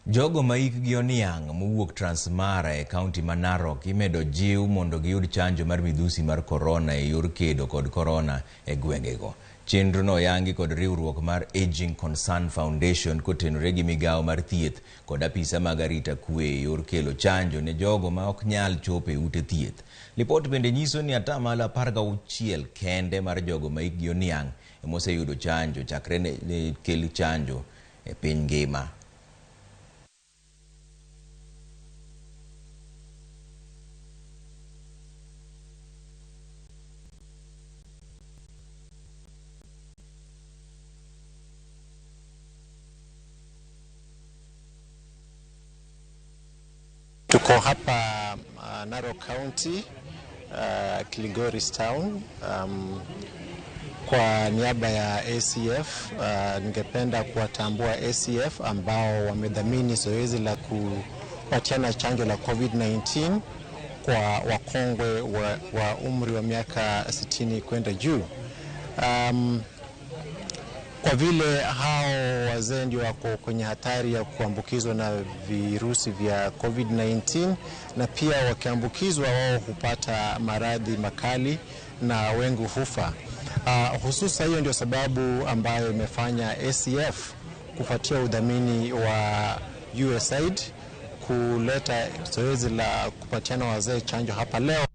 Jogo maikgi oniang' mowuok Transmara e kaunti ma Narok imedo jiw mondo giyud chanjo mar midhusi mar corona e yor kedo kod corona e gwengego. Chenro no oyangi kod riwruok mar Aging Concern Foundation kotenore gi migawo mar thieth kod apisa mag arita kwe e yor kelo chanjo ne jogo ma ok nyal chopo e ute thieth. Lipot bende nyiso ni atamalo 16 kende mar jogo maikgi oniang' emoseyudo chanjo chakre ne kel chanjo e piny ngima. Tuko hapa Narok County, Kilgoris Town. Kwa niaba ya ACF, ningependa kuwatambua ACF ambao wamedhamini zoezi la kupatiana chanjo la Covid-19 kwa wakongwe wa umri wa miaka 60 kwenda juu. Kwa vile hao wazee ndio wako kwenye hatari ya kuambukizwa na virusi vya Covid-19 na pia wakiambukizwa wao hupata maradhi makali na wengi hufa. Hususa hiyo ndio sababu ambayo imefanya ACF kufuatia udhamini wa USAID kuleta zoezi la kupatiana wazee chanjo hapa leo.